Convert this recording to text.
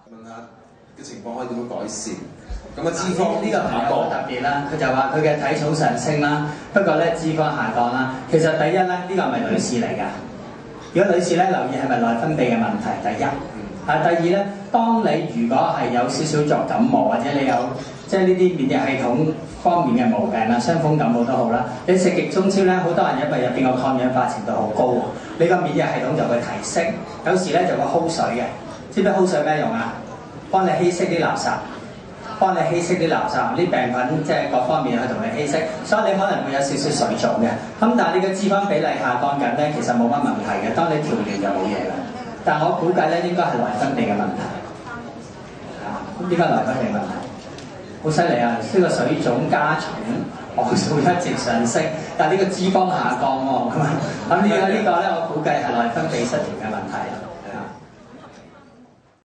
問下嘅情況可以點樣改善？咁啊，脂肪呢個朋友好特別啦，佢就話佢嘅體重上升啦，不過咧脂肪下降啦。其實第一咧，呢個係咪女士嚟㗎？如果女士咧，留意係咪內分泌嘅問題？第一，第二咧，當你如果係有少少作感冒，或者你有即係呢啲免疫系統方面嘅毛病啦，傷風感冒都好啦，你食極中超咧，好多人因為入邊個抗氧化程度好高，你個免疫系統就會提升，有時咧就會 hold 水嘅。知唔知 hold 水咩用啊？幫你稀釋啲垃圾。幫你稀釋啲垃圾，啲病菌即係各方面去同你稀釋，所以你可能會有少少水腫嘅。咁但係你嘅脂肪比例下降緊咧，其實冇乜問題嘅。當你調完就冇嘢啦。但我估計咧應該係內分泌嘅問題。點解內分泌問題？好犀利啊！呢個水腫加重，我數一直上升，但係呢個脂肪下降喎，咁呢個咧，我估計係內分泌失調嘅問題。